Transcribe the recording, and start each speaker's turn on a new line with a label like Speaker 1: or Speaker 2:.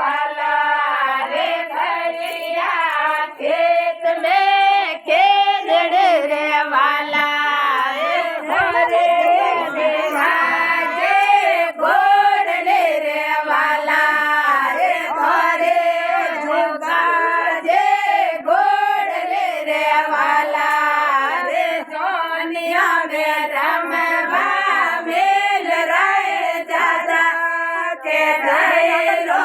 Speaker 1: वाला रे खड़िया खेत में खेजड़ रे वाला रे घरे बिराजे घोड़ले रे वाला रे घरे जुगाजे घोड़ले रे वाला रे सोनिया में रमवा मेल राय दादा के धैरो